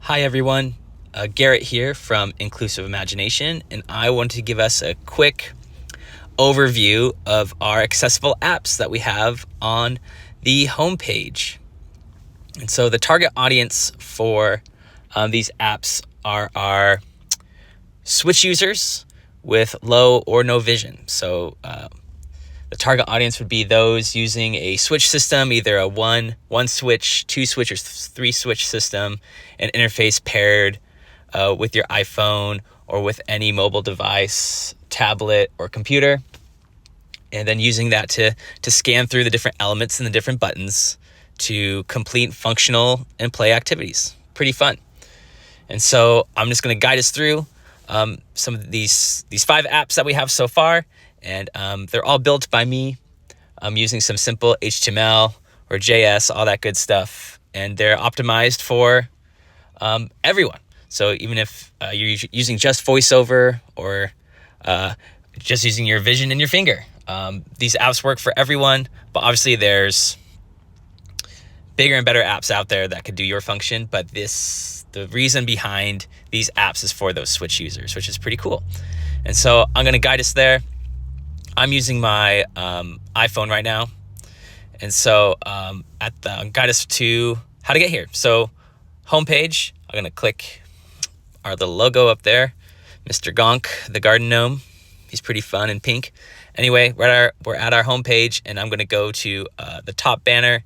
Hi everyone, Garrett here from Inclusive Imagination, and I want to give us a quick overview of our accessible apps that we have on the homepage. And so the target audience for these apps are our Switch users with low or no vision. So the target audience would be those using a Switch system, either a one switch, two switch, or three switch system, an interface paired with your iPhone or with any mobile device, tablet, or computer, and then using that to scan through the different elements and the different buttons to complete functional and play activities. Pretty fun. And so I'm just going to guide us through some of these 5 apps that we have so far. And they're all built by me. I'm using some simple HTML or JS, all that good stuff. And they're optimized for everyone. So even if you're using just VoiceOver or just using your vision and your finger, these apps work for everyone. But obviously there's bigger and better apps out there that could do your function. But the reason behind these apps is for those Switch users, which is pretty cool. And so I'm going to guide us there. I'm using my iPhone right now. And so guide us to how to get here. So homepage, I'm going to click our little logo up there, Mr. Gonk, the garden gnome. He's pretty fun and pink. Anyway, we're at our homepage, and I'm going to go to the top banner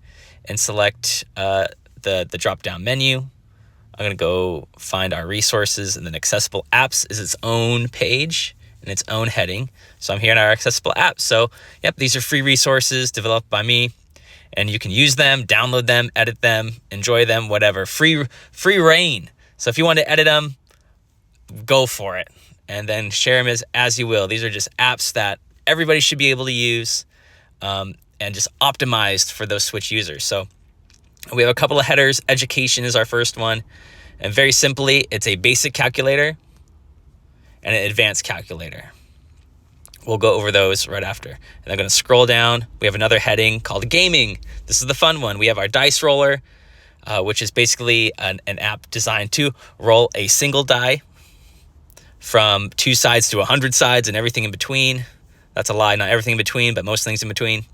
and select the drop-down menu. I'm going to go find our resources, and then accessible apps is its own page and its own heading. So I'm here in our accessible apps. So yep, these are free resources developed by me, and you can use them, download them, edit them, enjoy them, whatever. Free reign. So if you want to edit them, go for it, and then share them as you will. These are just apps that everybody should be able to use, and just optimized for those Switch users. So we have a couple of headers. Education is our first one, and very simply, it's a basic calculator and an advanced calculator. We'll go over those right after. And I'm going to scroll down. We have another heading called gaming. This is the fun one. We have our dice roller, which is basically an app designed to roll a single die from 2 sides to 100 sides and everything in between. That's a lie, not everything in between, but most things in between.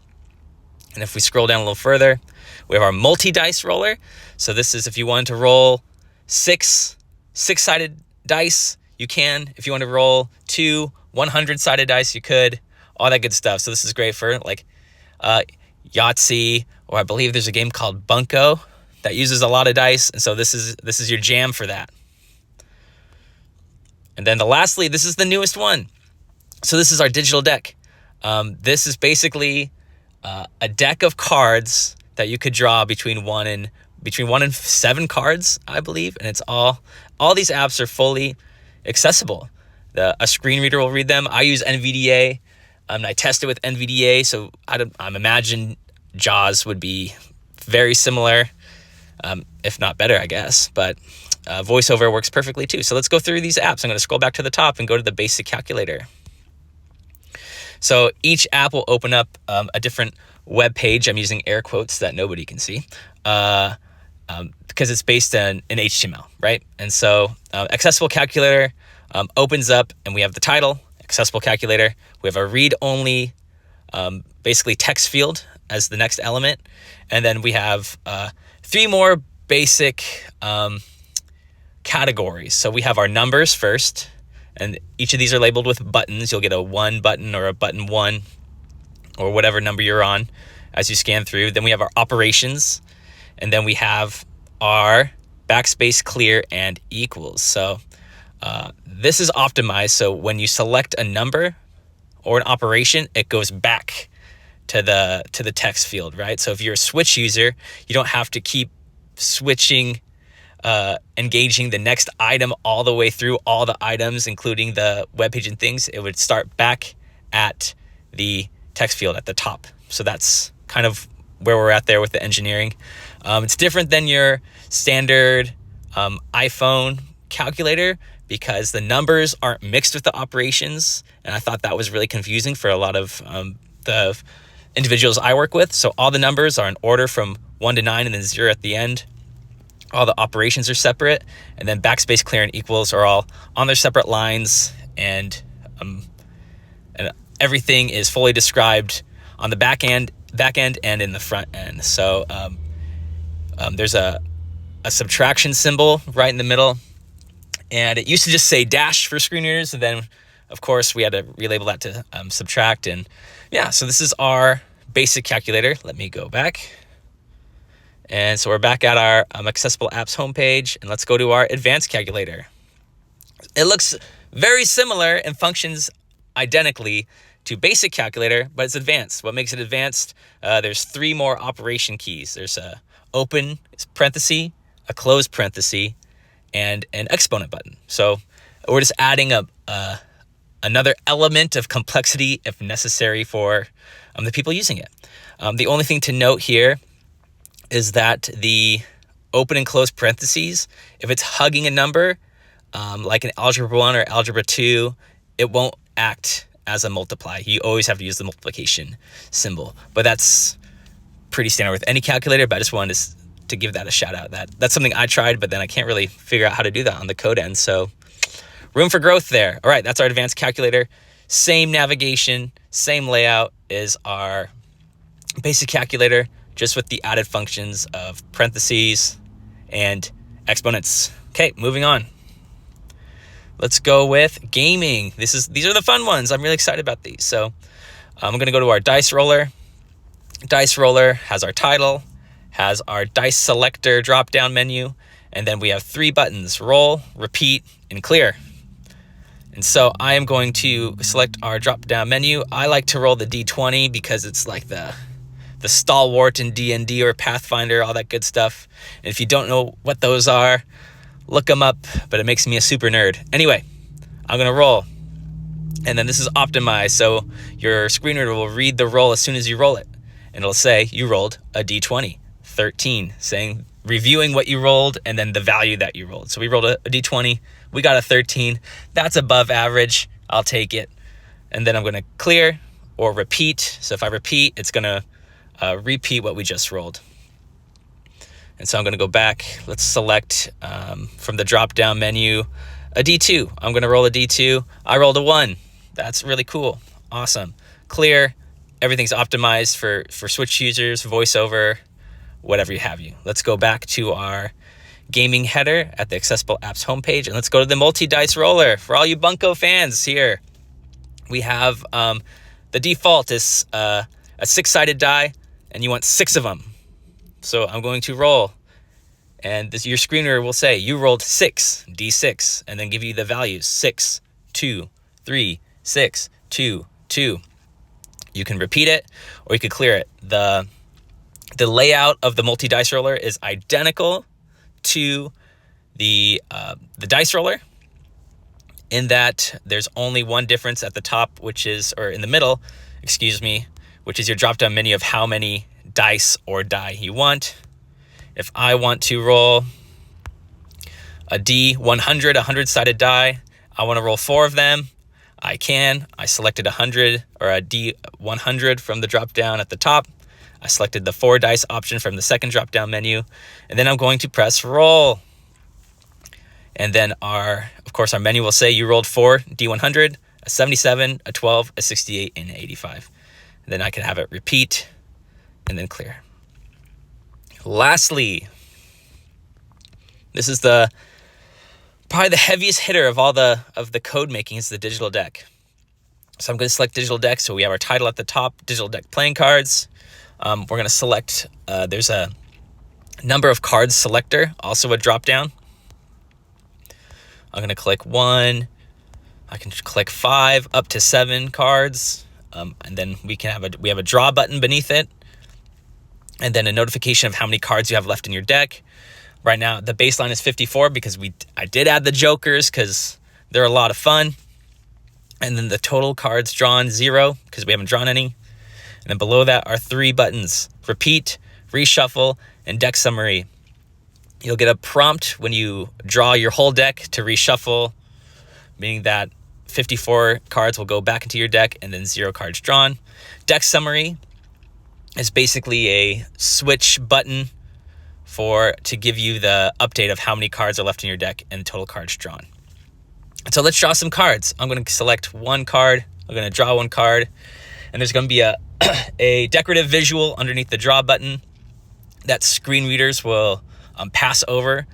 And if we scroll down a little further, we have our multi-dice roller. So this is if you wanted to roll six-sided dice, you can. If you want to roll 2 100-sided dice, you could. All that good stuff. So this is great for like Yahtzee, or I believe there's a game called Bunko that uses a lot of dice, and so this is your jam for that. And then lastly, this is the newest one. So this is our digital deck. This is basically a deck of cards that you could draw between 1 and 7 cards, I believe, and it's all these apps are fully accessible. A screen reader will read them. I use NVDA, and I test it with NVDA, so I imagine JAWS would be very similar, if not better, I guess. But VoiceOver works perfectly too. So let's go through these apps. I'm going to scroll back to the top and go to the basic calculator. So each app will open up a different web page. I'm using air quotes that nobody can see. Because it's based in HTML, right? And so accessible calculator opens up, and we have the title, accessible calculator. We have a read-only, basically text field as the next element. And then we have 3 more basic categories. So we have our numbers first, and each of these are labeled with buttons. You'll get a 1 button or a button 1 or whatever number you're on as you scan through. Then we have our operations, and then we have our backspace, clear, and equals. So this is optimized, so when you select a number or an operation, it goes back to the text field, right? So if you're a Switch user, you don't have to keep switching, engaging the next item all the way through all the items, including the web page and things. It would start back at the text field at the top. So that's kind of where we're at there with the engineering. It's different than your standard iPhone calculator because the numbers aren't mixed with the operations, and I thought that was really confusing for a lot of the individuals I work with. So all the numbers are in order from 1 to 9 and then 0 at the end. all the operations are separate, and then backspace, clear, and equals are all on their separate lines, and everything is fully described on the back end and in the front end. So there's a subtraction symbol right in the middle, and it used to just say dash for screen readers, and then of course we had to relabel that to subtract. And yeah, so this is our basic calculator. Let me go back. And so we're back at our Accessible Apps homepage, and let's go to our advanced calculator. It looks very similar and functions identically to basic calculator, but it's advanced. What makes it advanced? There's 3 more operation keys. There's a open parenthesis, a close parenthesis, and an exponent button. So we're just adding another element of complexity if necessary for the people using it. The only thing to note here is that the open and close parentheses, if it's hugging a number, like an algebra 1 or algebra 2, it won't act as a multiply. You always have to use the multiplication symbol. But that's pretty standard with any calculator, but I just wanted to give that a shout out. That's something I tried, but then I can't really figure out how to do that on the code end. So room for growth there. All right, that's our advanced calculator. Same navigation, same layout as our basic calculator, just with the added functions of parentheses and exponents. Okay, moving on. Let's go with gaming. These are the fun ones. I'm really excited about these. So I'm going to go to our dice roller. Dice roller has our title, has our dice selector drop-down menu, and then we have 3 buttons: roll, repeat, and clear. And so I am going to select our drop-down menu. I like to roll the D20 because it's like the stalwart in D&D or Pathfinder, all that good stuff. And if you don't know what those are, look them up, but it makes me a super nerd. Anyway, I'm going to roll. And then this is optimized, so your screen reader will read the roll as soon as you roll it. And it'll say, you rolled a D20, 13, reviewing what you rolled and then the value that you rolled. So we rolled a D20, we got a 13. That's above average. I'll take it. And then I'm going to clear or repeat. So if I repeat, it's going to repeat what we just rolled. And so I'm going to go back. Let's select from the drop-down menu a D2. I'm going to roll a D2. I rolled a 1. That's really cool. Awesome. Clear. Everything's optimized for Switch users, VoiceOver, whatever you have. Let's go back to our gaming header at the Accessible Apps homepage, and let's go to the multi-dice roller. For all you Bunko fans here, we have the default is a 6-sided die, and you want 6 of them. So I'm going to roll, and your screener will say, you rolled 6, D6, and then give you the values, 6, 2, 3, 6, 2, 2. You can repeat it, or you can clear it. The layout of the multi-dice roller is identical to the dice roller, in that there's only one difference at the top, or in the middle, which is your drop-down menu of how many dice or die you want. If I want to roll a D100, 100-sided die, I want to roll 4 of them, I can. I selected 100 or a D100 from the drop-down at the top. I selected the 4 dice option from the second drop-down menu, and then I'm going to press roll. And then of course our menu will say you rolled 4 D100, a 77, a 12, a 68, and an 85. And then I can have it repeat and then clear. Lastly, this is probably the heaviest hitter of all of the code making, is the digital deck. So I'm going to select digital deck. So we have our title at the top, digital deck playing cards. We're going to select, there's a number of cards selector, also a drop down. I'm going to click 1. I can click 5 up to 7 cards. And then we have a draw button beneath it. And then a notification of how many cards you have left in your deck. Right now, the baseline is 54 because I did add the jokers because they're a lot of fun. And then the total cards drawn, 0, because we haven't drawn any. And then below that are 3 buttons: repeat, reshuffle, and deck summary. You'll get a prompt when you draw your whole deck to reshuffle, meaning that 54 cards will go back into your deck and then 0 cards drawn. Deck summary is basically a switch button to give you the update of how many cards are left in your deck and the total cards drawn. So let's draw some cards. I'm going to select one card. I'm going to draw one card, and there's going to be a decorative visual underneath the draw button that screen readers will pass over,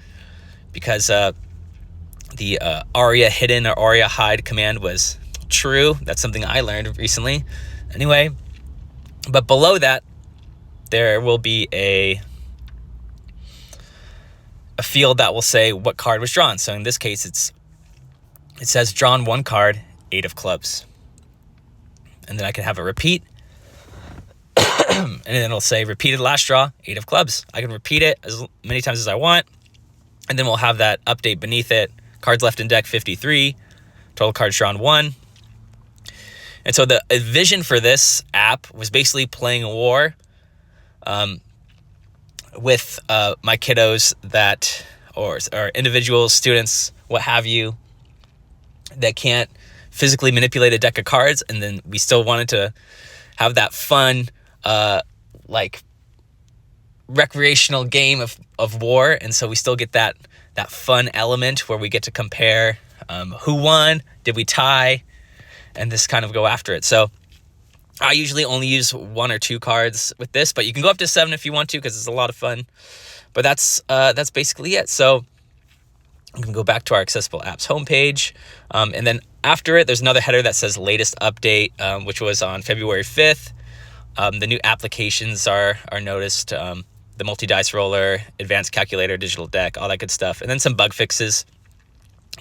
because the aria hidden or aria hide command was true. That's something I learned recently. Anyway, but below that, there will be a field that will say what card was drawn. So in this case, it says drawn one card, 8 of clubs. And then I can have a repeat. And then it'll say repeated last draw, 8 of clubs. I can repeat it as many times as I want. And then we'll have that update beneath it. Cards left in deck, 53. Total cards drawn, 1. And so the vision for this app was basically playing a war with my kiddos or individuals, students, what have you, that can't physically manipulate a deck of cards. And then we still wanted to have that fun, like recreational game of war. And so we still get that fun element where we get to compare who won, did we tie, and just kind of go after it. So I usually only use 1 or 2 cards with this, but you can go up to 7 if you want to, because it's a lot of fun. But that's basically it. So you can go back to our Accessible Apps homepage, and then after it, there's another header that says latest update, which was on February 5th. The new applications are noticed, the multi-dice roller, advanced calculator, digital deck, all that good stuff, and then some bug fixes.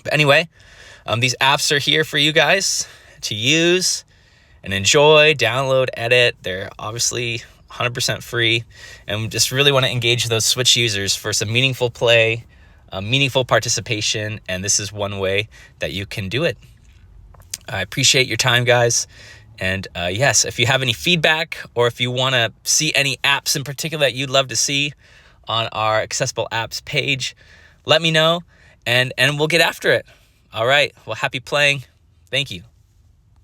But anyway, these apps are here for you guys to use and enjoy, download, edit. They're obviously 100% free, and we just really want to engage those Switch users for some meaningful play, meaningful participation, and this is one way that you can do it. I appreciate your time, guys. And yes, if you have any feedback, or if you want to see any apps in particular that you'd love to see on our Accessible Apps page, let me know, and we'll get after it. All right. Well, happy playing. Thank you.